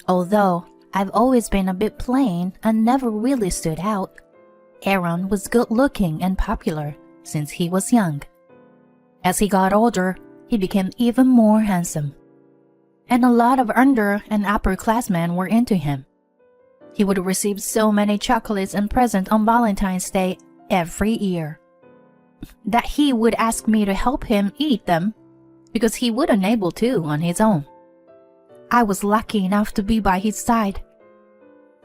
Although I've always been a bit plain and never really stood out, Aaron was good looking and popular since he was young. As he got older, he became even more handsome. And a lot of under and upperclassmen were into him. He would receive so many chocolates and presents on Valentine's Day every year that he would ask me to help him eat them because he wouldn't able to on his own. I was lucky enough to be by his side.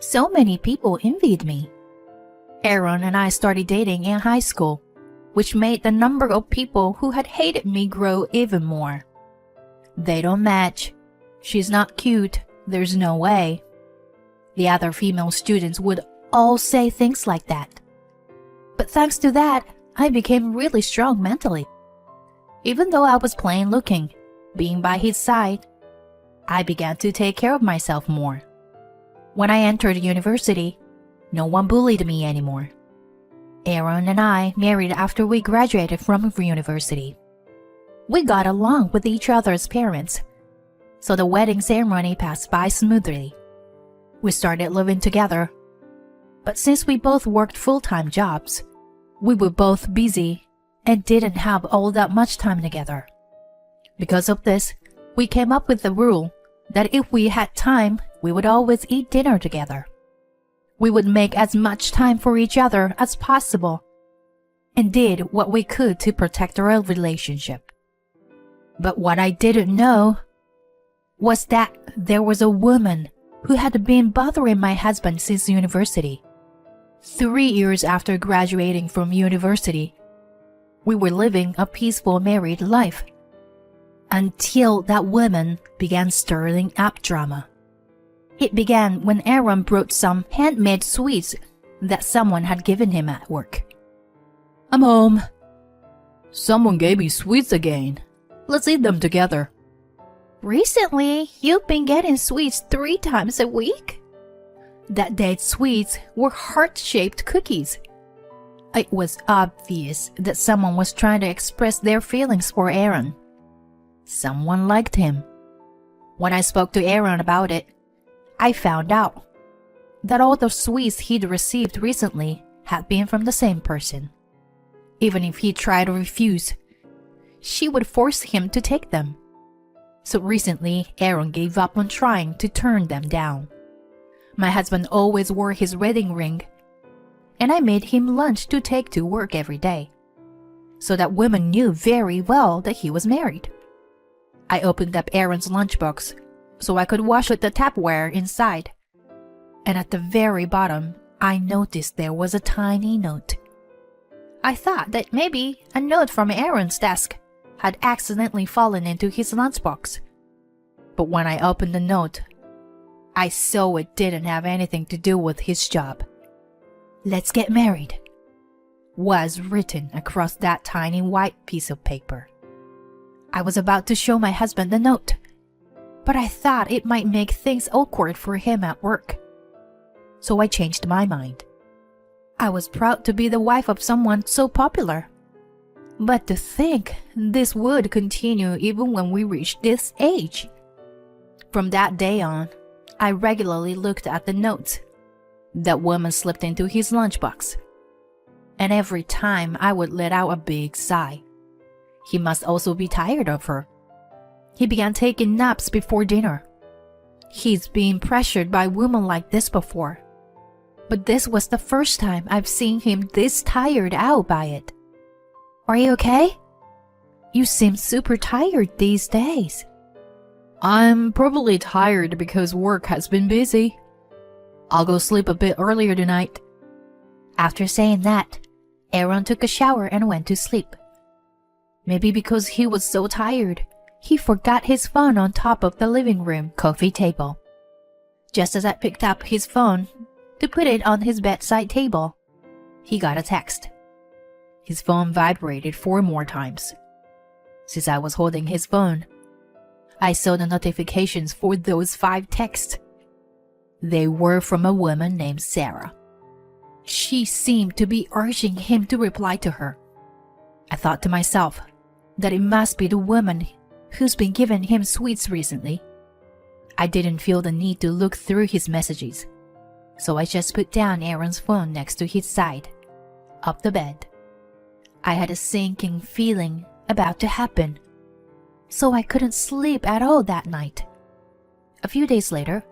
So many people envied me. Aaron and I started dating in high school, which made the number of people who had hated me grow even more. They don't match. She's not cute. There's no way. The other female students would all say things like that. But thanks to that, I became really strong mentally. Even though I was plain looking, being by his side, I began to take care of myself more. When I entered university, no one bullied me anymore. Aaron and I married after we graduated from university. We got along with each other's parents, so the wedding ceremony passed by smoothly. We started living together, but since we both worked full-time jobs, we were both busy and didn't have all that much time together. Because of this, we came up with the rule that if we had time, we would always eat dinner together. We would make as much time for each other as possible and did what we could to protect our relationship. But what I didn't know was that there was a woman who had been bothering my husband since university. 3 years after graduating from university, we were living a peaceful married life until that woman began stirring up drama. It began when Aaron brought some handmade sweets that someone had given him at work. "I'm home. Someone gave me sweets again. Let's eat them together." "Recently, you've been getting sweets 3 times a week?" That day's sweets were heart-shaped cookies. It was obvious that someone was trying to express their feelings for Aaron. Someone liked him. When I spoke to Aaron about it, I found out that all the sweets he'd received recently had been from the same person. Even if he tried to refuse, she would force him to take them. So recently, Aaron gave up on trying to turn them down. My husband always wore his wedding ring, and I made him lunch to take to work every day, so that women knew very well that he was married. I opened up Aaron's lunchbox so I could wash out the tapware inside, and at the very bottom, I noticed there was a tiny note. I thought that maybe a note from Aaron's desk had accidentally fallen into his lunchbox. But when I opened the note, I saw it didn't have anything to do with his job. "Let's get married," was written across that tiny white piece of paper. I was about to show my husband the note, but I thought it might make things awkward for him at work. So I changed my mind. I was proud to be the wife of someone so popular. But to think this would continue even when we reached this age. From that day on, I regularly looked at the notes that woman slipped into his lunchbox. And every time I would let out a big sigh. He must also be tired of her. He began taking naps before dinner. He's been pressured by women like this before. But this was the first time I've seen him this tired out by it. "Are you okay? You seem super tired these days." "I'm probably tired because work has been busy. I'll go sleep a bit earlier tonight." After saying that, Aaron took a shower and went to sleep. Maybe because he was so tired, he forgot his phone on top of the living room coffee table. Just as I picked up his phone to put it on his bedside table, he got a text. His phone vibrated 4 more times. Since I was holding his phone, I saw the notifications for those 5 texts. They were from a woman named Sarah. She seemed to be urging him to reply to her. I thought to myself that it must be the woman who's been giving him sweets recently. I didn't feel the need to look through his messages, so I just put down Aaron's phone next to his side, up the bed. I had a sinking feeling about to happen, so I couldn't sleep at all that night. A few days later,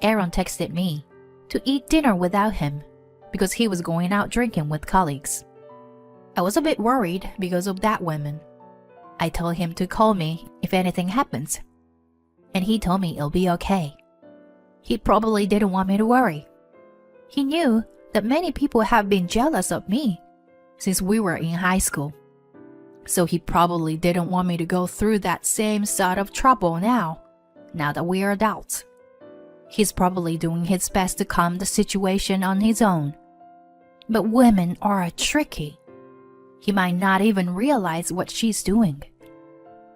Aaron texted me to eat dinner without him because he was going out drinking with colleagues. I was a bit worried because of that woman. I told him to call me if anything happens, and he told me it'll be okay. He probably didn't want me to worry. He knew that many people have been jealous of me since we were in high school, so he probably didn't want me to go through that same sort of trouble now that we are adults. He's probably doing his best to calm the situation on his own. But women are tricky. He might not even realize what she's doing.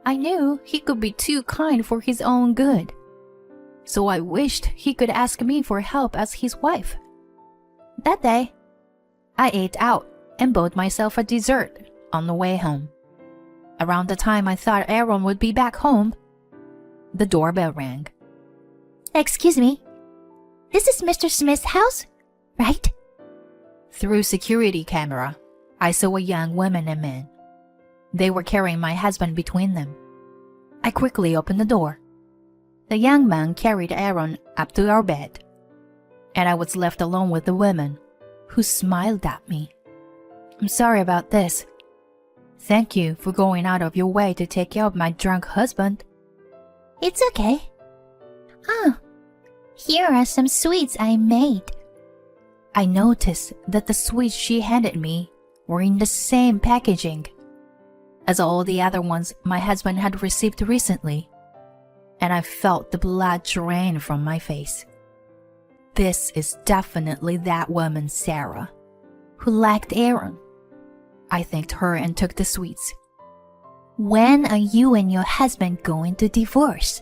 I knew he could be too kind for his own good, so I wished he could ask me for help as his wife. That day, I ate out and bought myself a dessert on the way home. Around the time I thought Aaron would be back home, the doorbell rang. Excuse me, this is Mr. Smith's house, right? Through security camera, I saw a young woman and man. They were carrying my husband between them. I quickly opened the door. The young man carried Aaron up to our bed, and I was left alone with the woman, who smiled at me. I'm sorry about this. Thank you for going out of your way to take care of my drunk husband. It's okay. Oh, here are some sweets I made. I noticed that the sweets she handed me were in the same packaging as all the other ones my husband had received recently, and I felt the blood drain from my face. This is definitely that woman, Sarah, who liked Aaron. I thanked her and took the sweets. When are you and your husband going to divorce?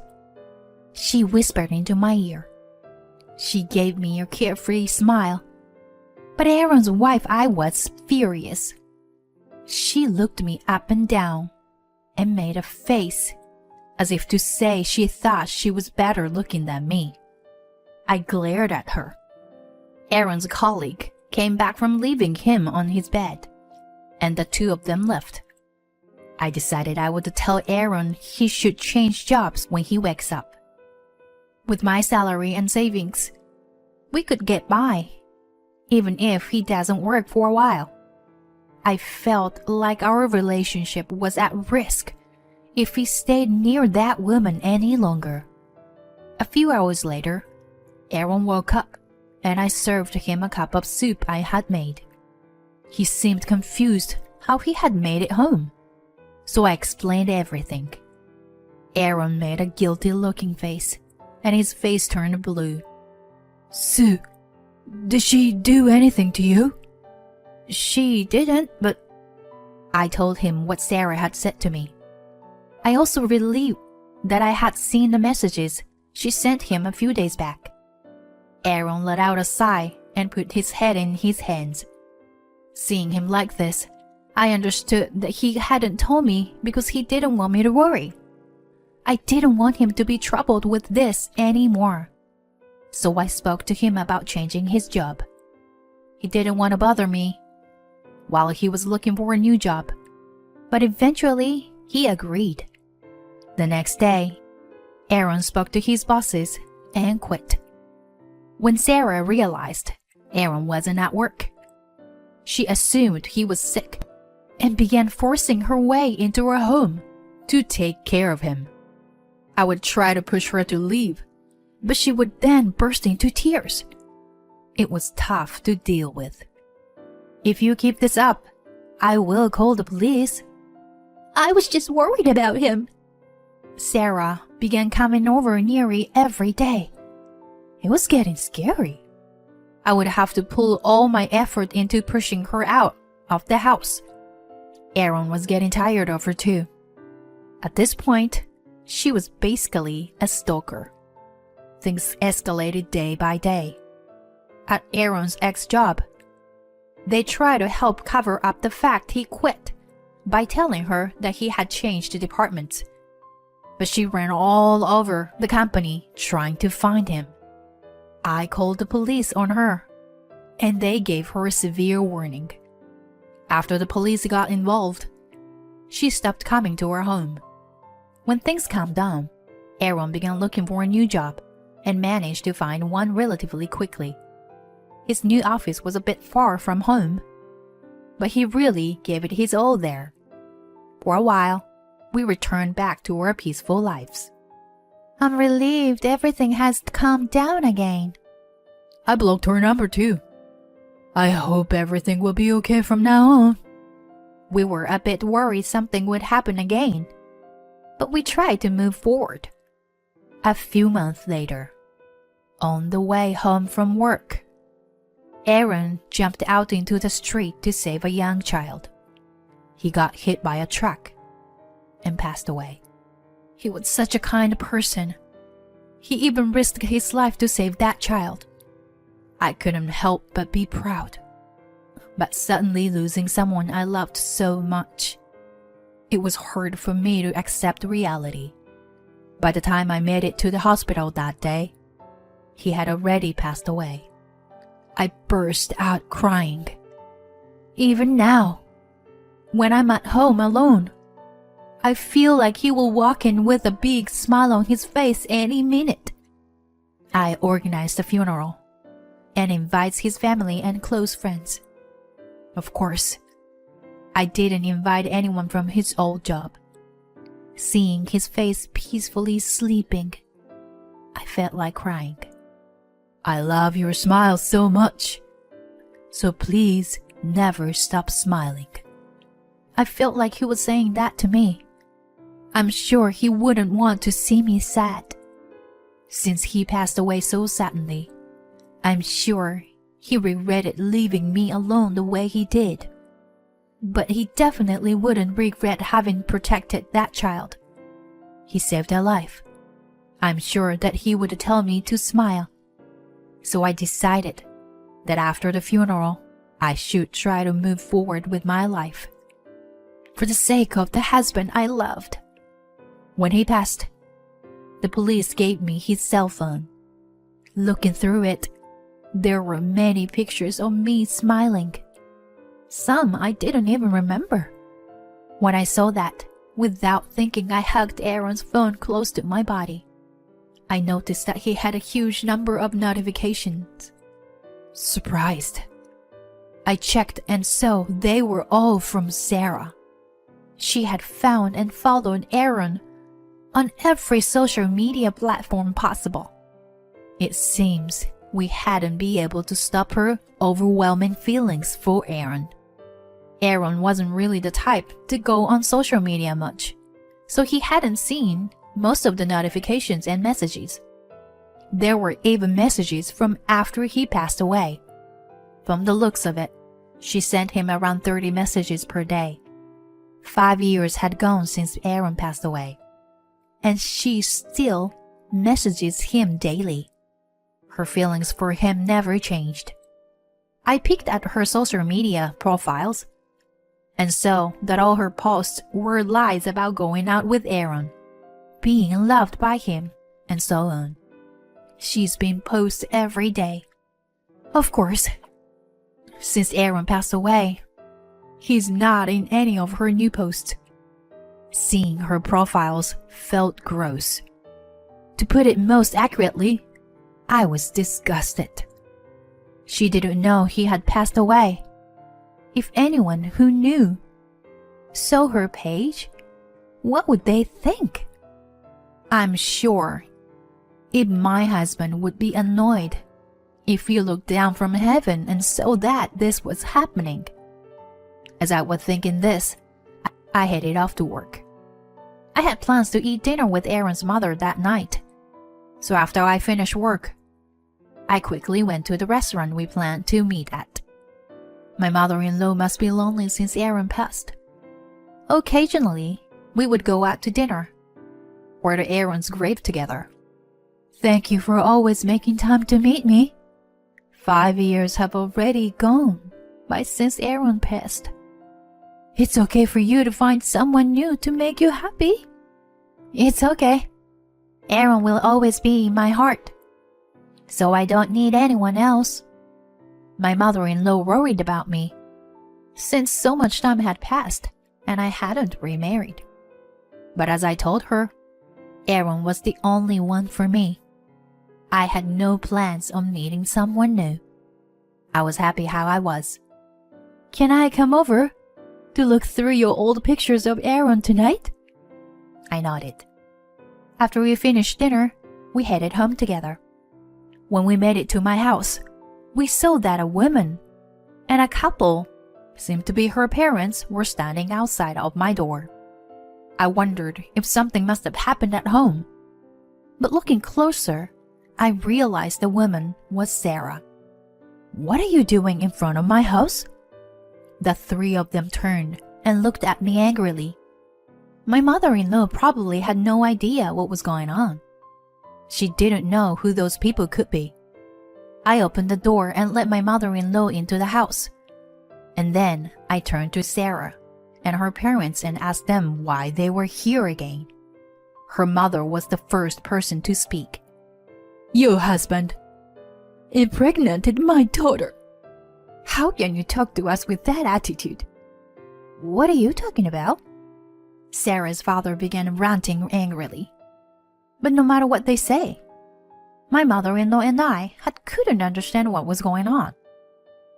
She whispered into my ear. She gave me a carefree smile, but Aaron's wife, I was furious. She looked me up and down and made a face as if to say she thought she was better looking than me. I glared at her. Aaron's colleague came back from leaving him on his bed, and the two of them left. I decided I would tell Aaron he should change jobs when he wakes up. With my salary and savings, we could get by, even if he doesn't work for a while. I felt like our relationship was at risk if he stayed near that woman any longer. A few hours later, Aaron woke up, and I served him a cup of soup I had made. He seemed confused how he had made it home, so I explained everything. Aaron made a guilty-looking face, and his face turned blue. Sue, did she do anything to you? She didn't, but I told him what Sarah had said to me. I also relieved that I had seen the messages she sent him a few days back. Aaron let out a sigh and put his head in his hands. Seeing him like this, I understood that he hadn't told me because he didn't want me to worry. I didn't want him to be troubled with this anymore. So I spoke to him about changing his job. He didn't want to bother me while he was looking for a new job, but eventually he agreed. The next day, Aaron spoke to his bosses and quit. When Sarah realized Aaron wasn't at work, she assumed he was sick and began forcing her way into her home to take care of him. I would try to push her to leave, but she would then burst into tears. It was tough to deal with. If you keep this up, I will call the police. I was just worried about him. Sarah began coming over nearly every day. It was getting scary. I would have to pull all my effort into pushing her out of the house. Aaron was getting tired of her too. At this point, she was basically a stalker. Things escalated day by day. At Aaron's ex-job, they tried to help cover up the fact he quit by telling her that he had changed departments. but she ran all over the company trying to find him. I called the police on her, and they gave her a severe warning. After the police got involved, she stopped coming to our home. When things calmed down, Aaron began looking for a new job and managed to find one relatively quickly. His new office was a bit far from home, but he really gave it his all there. For a while, we returned back to our peaceful lives. I'm relieved everything has calmed down again. I blocked her number too. I hope everything will be okay from now on. We were a bit worried something would happen again, but we tried to move forward. A few months later, on the way home from work, Aaron jumped out into the street to save a young child. He got hit by a truck and passed away. He was such a kind person. He even risked his life to save that child. I couldn't help but be proud. But suddenly losing someone I loved so much, it was hard for me to accept reality. By the time I made it to the hospital that day, he had already passed away. I burst out crying. Even now, when I'm at home alone, I feel like he will walk in with a big smile on his face any minute. I organized the funeral and invites his family and close friends. Of course, I didn't invite anyone from his old job. Seeing his face peacefully sleeping, I felt like crying. I love your smile so much, so please never stop smiling. I felt like he was saying that to me. I'm sure he wouldn't want to see me sad. Since he passed away so suddenly, I'm sure he regretted leaving me alone the way he did. But he definitely wouldn't regret having protected that child. He saved a life. I'm sure that he would tell me to smile. So I decided that after the funeral, I should try to move forward with my life, for the sake of the husband I loved. When he passed, the police gave me his cell phone. Looking through it, there were many pictures of me smiling. Some I didn't even remember. When I saw that, without thinking, I hugged Aaron's phone close to my body. I noticed that he had a huge number of notifications. Surprised, I checked and saw they were all from Sarah. She had found and followed Aaron on every social media platform possible. It seems we hadn't been able to stop her overwhelming feelings for Aaron. Aaron wasn't really the type to go on social media much, so he hadn't seen most of the notifications and messages. There were even messages from after he passed away. From the looks of it, she sent him around 30 messages per day. 5 years had gone since Aaron passed away, and she still messages him daily. Her feelings for him never changed. I peeked at her social media profiles and saw that all her posts were lies about going out with Aaron, being loved by him, and so on. She's been posts every day. Of course, since Aaron passed away, he's not in any of her new posts. Seeing her profiles felt gross. To put it most accurately, I was disgusted. She didn't know he had passed away. If anyone who knew saw her page, what would they think? I'm sure my husband would be annoyed if he looked down from heaven and saw that this was happening. As I was thinking this, I headed off to work. I had plans to eat dinner with Aaron's mother that night, so after I finished work, I quickly went to the restaurant we planned to meet at. My mother-in-law must be lonely since Aaron passed. Occasionally, we would go out to dinner or to Aaron's grave together. Thank you for always making time to meet me. 5 years have already gone by since Aaron passed. It's okay for you to find someone new to make you happy. It's okay. Aaron will always be in my heart. So I don't need anyone else. My mother-in-law worried about me, since so much time had passed and I hadn't remarried. But as I told her, Aaron was the only one for me. I had no plans on meeting someone new. I was happy how I was. Can I come over to look through your old pictures of Aaron tonight? I nodded. After we finished dinner, we headed home together. When we made it to my house, we saw that a woman and a couple, seemed to be her parents, were standing outside of my door. I wondered if something must have happened at home. But looking closer, I realized the woman was Sarah. What are you doing in front of my house? The three of them turned and looked at me angrily. My mother-in-law probably had no idea what was going on. She didn't know who those people could be. I opened the door and let my mother-in-law into the house. And then I turned to Sarah and her parents and asked them why they were here again. Her mother was the first person to speak. Your husband impregnated my daughter. How can you talk to us with that attitude? What are you talking about? Sarah's father began ranting angrily. But no matter what they say, my mother-in-law and I couldn't understand what was going on.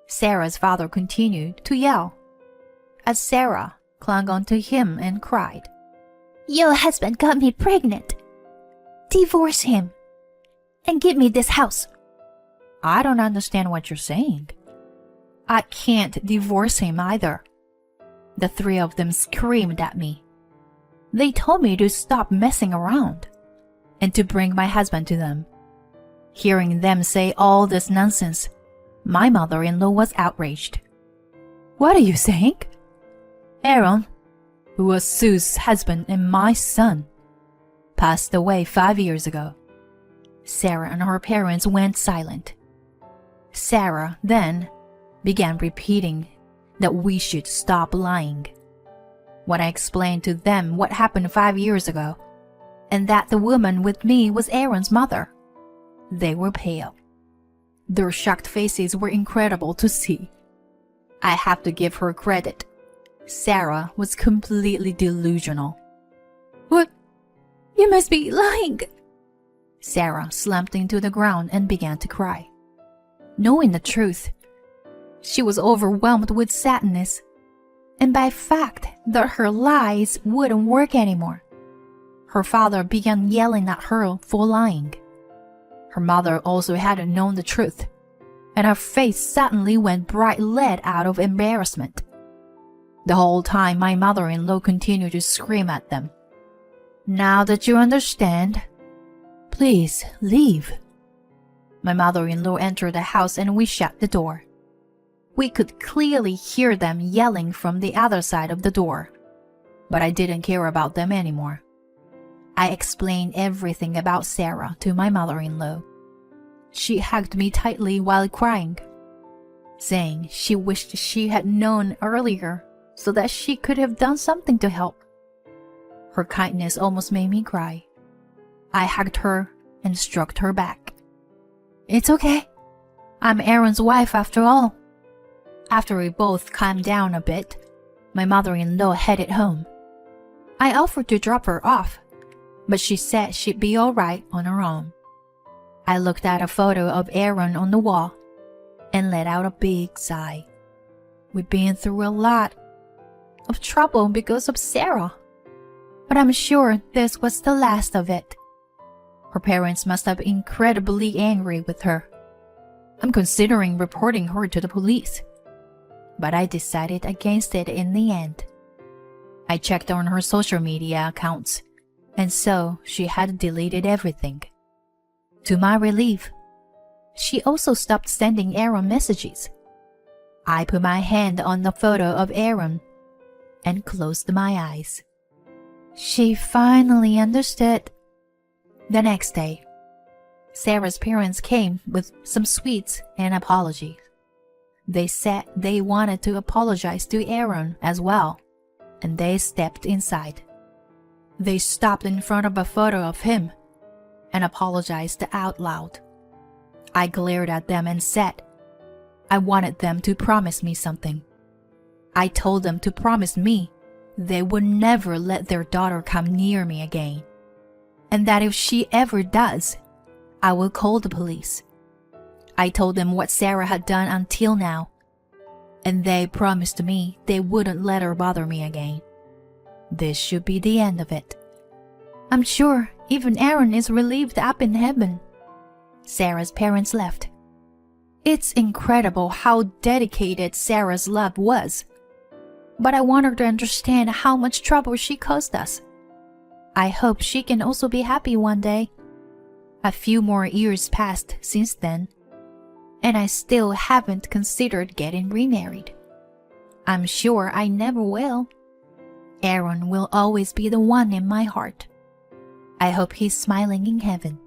Sarah's father continued to yell, as Sarah clung onto him and cried, Your husband got me pregnant. Divorce him and give me this house. I don't understand what you're saying. I can't divorce him either. The three of them screamed at me. They told me to stop messing around and to bring my husband to them. Hearing them say all this nonsense, my mother-in-law was outraged. What are you saying? Aaron, who was Sue's husband and my son, passed away 5 years ago. Sarah and her parents went silent. Sarah then began repeating that we should stop lying. When I explained to them what happened 5 years ago, and that the woman with me was Aaron's mother, they were pale. Their shocked faces were incredible to see. I have to give her credit. Sarah was completely delusional. What? You must be lying. Sarah slumped into the ground and began to cry. Knowing the truth, she was overwhelmed with sadness, and by the fact that her lies wouldn't work anymore. Her father began yelling at her for lying. Her mother also hadn't known the truth, and her face suddenly went bright red out of embarrassment. The whole time my mother-in-law continued to scream at them. Now that you understand, please leave. My mother-in-law entered the house and we shut the door. We could clearly hear them yelling from the other side of the door, but I didn't care about them anymore. I explained everything about Sarah to my mother-in-law. She hugged me tightly while crying, saying she wished she had known earlier so that she could have done something to help. Her kindness almost made me cry. I hugged her and stroked her back. It's okay. I'm Aaron's wife after all. After we both calmed down a bit, my mother-in-law headed home. I offered to drop her off, but she said she'd be all right on her own. I looked at a photo of Aaron on the wall and let out a big sigh. We've been through a lot of trouble because of Sarah, but I'm sure this was the last of it. Her parents must have been incredibly angry with her. I'm considering reporting her to the police, but I decided against it in the end. I checked on her social media accounts, and so she had deleted everything. To my relief, she also stopped sending Aaron messages. I put my hand on the photo of Aaron and closed my eyes. She finally understood. The next day, Sarah's parents came with some sweets and apologies. They said they wanted to apologize to Aaron as well, and they stepped inside. They stopped in front of a photo of him and apologized out loud. I glared at them and said, I wanted them to promise me something. I told them to promise me they would never let their daughter come near me again, and that if she ever does, I will call the police. I told them what Sarah had done until now, and they promised me they wouldn't let her bother me again. This should be the end of it. I'm sure even Aaron is relieved up in heaven. Sarah's parents left. It's incredible how dedicated Sarah's love was, but I want her to understand how much trouble she caused us. I hope she can also be happy one day. A few more years passed since then, and I still haven't considered getting remarried. I'm sure I never will. Aaron will always be the one in my heart. I hope he's smiling in heaven.